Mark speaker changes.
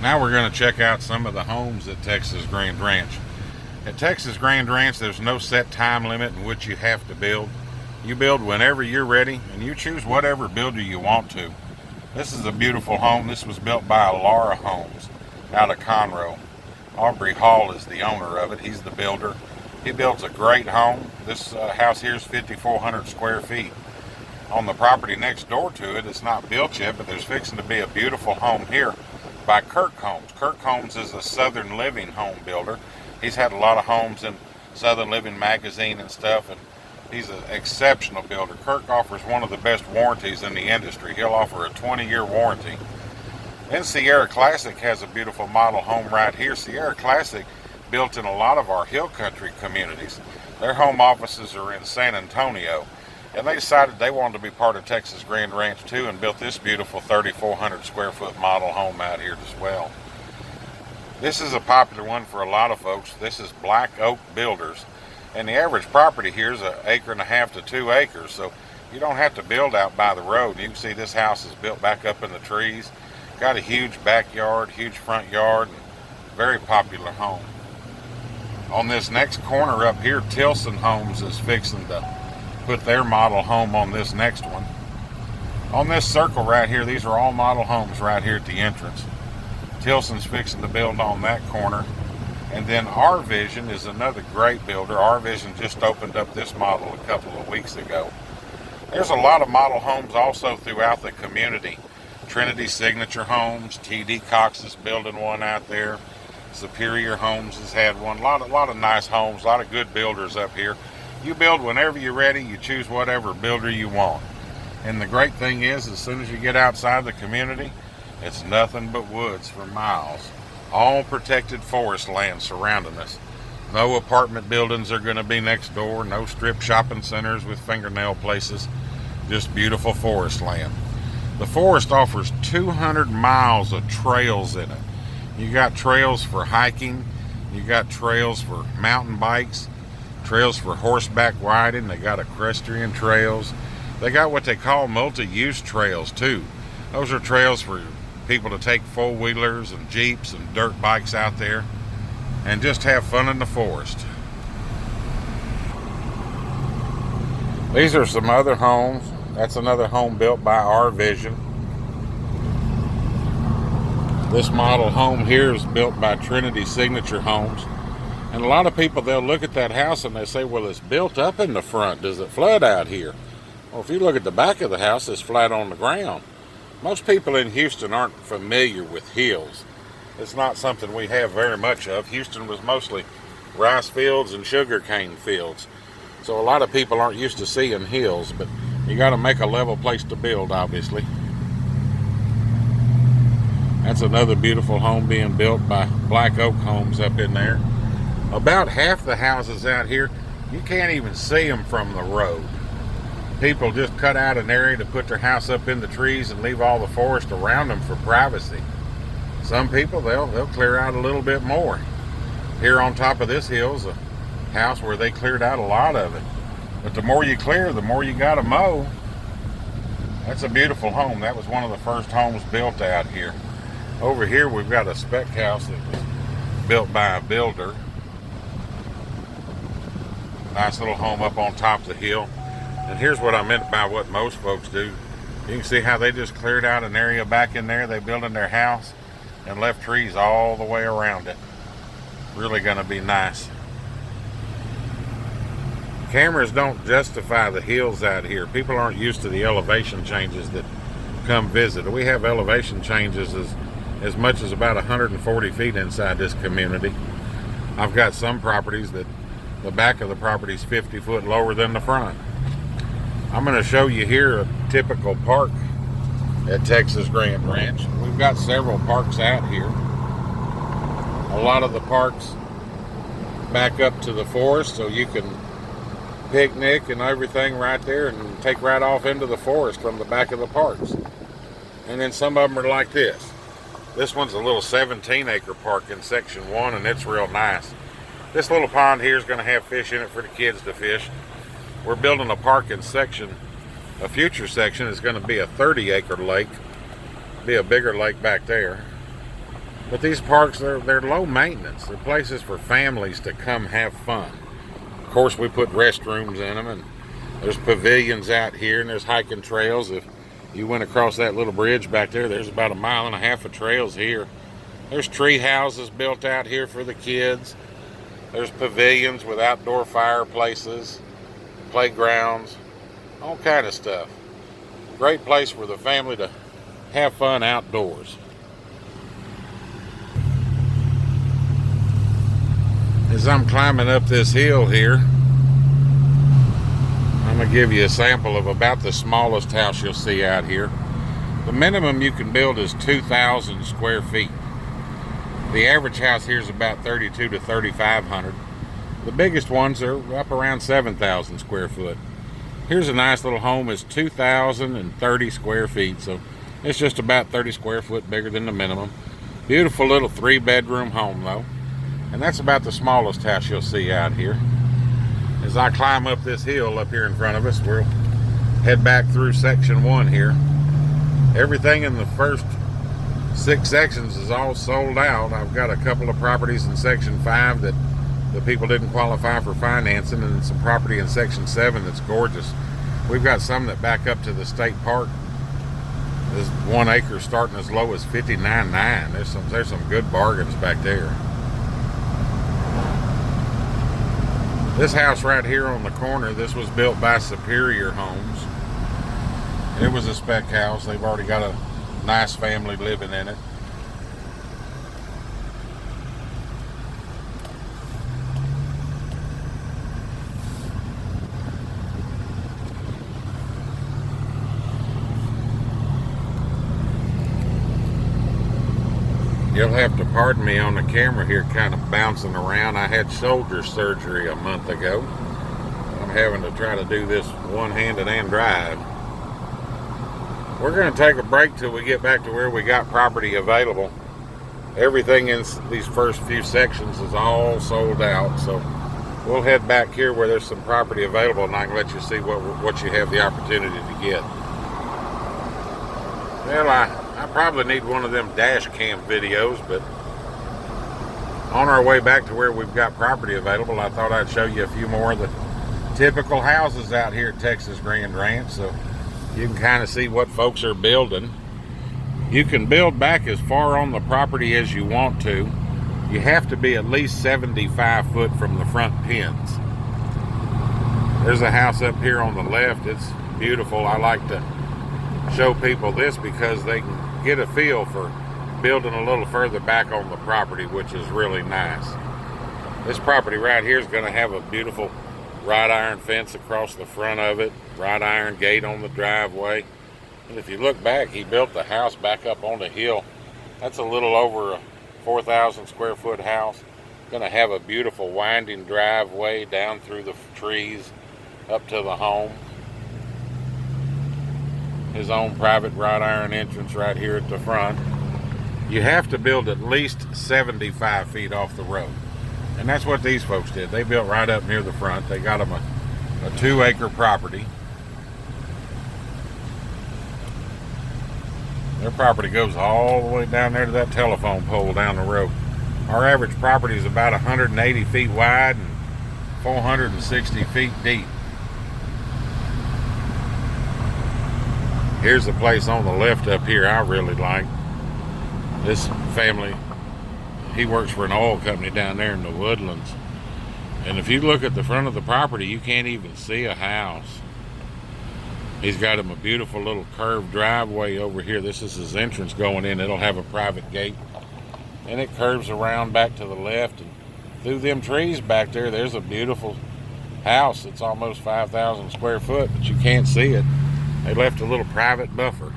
Speaker 1: Now we're going to check out some of the homes at Texas Grand Ranch. At Texas Grand Ranch, there's no set time limit in which you have to build. You build whenever you're ready, and you choose whatever builder you want to. This is a beautiful home. This was built by Alara Homes out of Conroe. Aubrey Hall is the owner of it. He's the builder. He builds a great home. This house here is 5,400 square feet. On the property next door to it, it's not built yet, but there's fixing to be a beautiful home here by Kirk Homes. Kirk Homes is a Southern Living home builder. He's had a lot of homes in Southern Living magazine and stuff, and he's an exceptional builder. Kirk offers one of the best warranties in the industry. He'll offer a 20-year warranty. Then Sierra Classic has a beautiful model home right here. Sierra Classic built in a lot of our hill country communities. Their home offices are in San Antonio, and they decided they wanted to be part of Texas Grand Ranch too, and built this beautiful 3,400 square foot model home out here as well. This is a popular one for a lot of folks. This is Black Oak Builders, and the average property here is 1.5 acres to 2 acres, so you don't have to build out by the road. You can see this house is built back up in the trees. Got a huge backyard, huge front yard, and very popular home. On this next corner up here, Tilson Homes is fixing to put their model home on this next one. On this circle right here, these are all model homes right here at the entrance. Tilson's fixing to build on that corner. And then Our Vision is another great builder. Our Vision just opened up this model a couple of weeks ago. There's a lot of model homes also throughout the community. Trinity Signature Homes, T.D. Cox is building one out there. Superior Homes has had one. A lot of nice homes, a lot of good builders up here. You build whenever you're ready. You choose whatever builder you want. And the great thing is, as soon as you get outside the community, it's nothing but woods for miles. All protected forest land surrounding us. No apartment buildings are going to be next door. No strip shopping centers with fingernail places. Just beautiful forest land. The forest offers 200 miles of trails in it. You got trails for hiking. You got trails for mountain bikes. Trails for horseback riding. They got equestrian trails. They got what they call multi-use trails too. Those are trails for people to take four-wheelers and Jeeps and dirt bikes out there and just have fun in the forest. These are some other homes. That's another home built by Our Vision. This model home here is built by Trinity Signature Homes. And a lot of people, they'll look at that house and they say, well, it's built up in the front. Does it flood out here? Well, if you look at the back of the house, it's flat on the ground. Most people in Houston aren't familiar with hills. It's not something we have very much of. Houston was mostly rice fields and sugarcane fields. So a lot of people aren't used to seeing hills, but you got to make a level place to build, obviously. That's another beautiful home being built by Black Oak Homes up in there. About half the houses out here, you can't even see them from the road. People just cut out an area to put their house up in the trees and leave all the forest around them for privacy. Some people, they'll clear out a little bit more. Here on top of this hill is a house where they cleared out a lot of it. But the more you clear, the more you got to mow. That's a beautiful home. That was one of the first homes built out here. Over here we've got a spec house that was built by a builder. Nice little home up on top of the hill. And here's what I meant by what most folks do. You can see how they just cleared out an area back in there. They built in their house and left trees all the way around it. Really going to be nice. Cameras don't justify the hills out here. People aren't used to the elevation changes that come visit. We have elevation changes as much as about 140 feet inside this community. I've got some properties that the back of the property is 50 foot lower than the front. I'm going to show you here a typical park at Texas Grand Ranch. We've got several parks out here. A lot of the parks back up to the forest, so you can picnic and everything right there and take right off into the forest from the back of the parks. And then some of them are like this. This one's a little 17-acre park in section 1, and it's real nice. This little pond here is going to have fish in it for the kids to fish. We're building a park in section, a future section is going to be a 30-acre lake. Be a bigger lake back there. But these parks, they're low maintenance. They're places for families to come have fun. Of course, we put restrooms in them, and there's pavilions out here, and there's hiking trails. If you went across that little bridge back there, there's about 1.5 miles of trails here. There's tree houses built out here for the kids. There's pavilions with outdoor fireplaces, playgrounds, all kind of stuff. Great place for the family to have fun outdoors. As I'm climbing up this hill here, I'm going to give you a sample of about the smallest house you'll see out here. The minimum you can build is 2,000 square feet. The average house here is about 3,200 to 3,500. The biggest ones are up around 7,000 square foot. Here's a nice little home. It's 2,030 square feet, so it's just about 30 square foot bigger than the minimum. Beautiful little 3-bedroom home though. And that's about the smallest house you'll see out here. As I climb up this hill up here in front of us, we'll head back through section 1 here. Everything in the first 6 sections is all sold out. I've got a couple of properties in section 5 that the people didn't qualify for financing, and some property in section 7 that's gorgeous. We've got some that back up to the state park. There's 1 acre starting as low as $59,900. There's some good bargains back there. This house right here on the corner, this was built by Superior Homes. It was a spec house. They've already got a nice family living in it. You'll have to pardon me on the camera here, kind of bouncing around. I had shoulder surgery a month ago. I'm having to try to do this one-handed and drive. We're going to take a break till we get back to where we got property available. Everything in these first few sections is all sold out, so we'll head back here where there's some property available, and I can let you see what you have the opportunity to get. Well, I probably need one of them dash cam videos, but on our way back to where we've got property available, I thought I'd show you a few more of the typical houses out here at Texas Grand Ranch, so you can kind of see what folks are building. You can build back as far on the property as you want to. You have to be at least 75 foot from the front pins. There's a house up here on the left. It's beautiful. I like to show people this because they can get a feel for building a little further back on the property, which is really nice. This property right here is going to have a beautiful wrought iron fence across the front of it, wrought iron gate on the driveway. And if you look back, he built the house back up on the hill. That's a little over a 4,000 square foot house. Going to have a beautiful winding driveway down through the trees up to the home. His own private wrought iron entrance right here at the front. You have to build at least 75 feet off the road. And that's what these folks did. They built right up near the front. They got them a 2 acre property. Their property goes all the way down there to that telephone pole down the road. Our average property is about 180 feet wide and 460 feet deep. Here's the place on the left up here I really like. This family, he works for an oil company down there in the Woodlands. And if you look at the front of the property, you can't even see a house. He's got him a beautiful little curved driveway over here. This is his entrance going in. It'll have a private gate. And it curves around back to the left. And through them trees back there, there's a beautiful house. It's almost 5,000 square foot, but you can't see it. They left a little private buffer.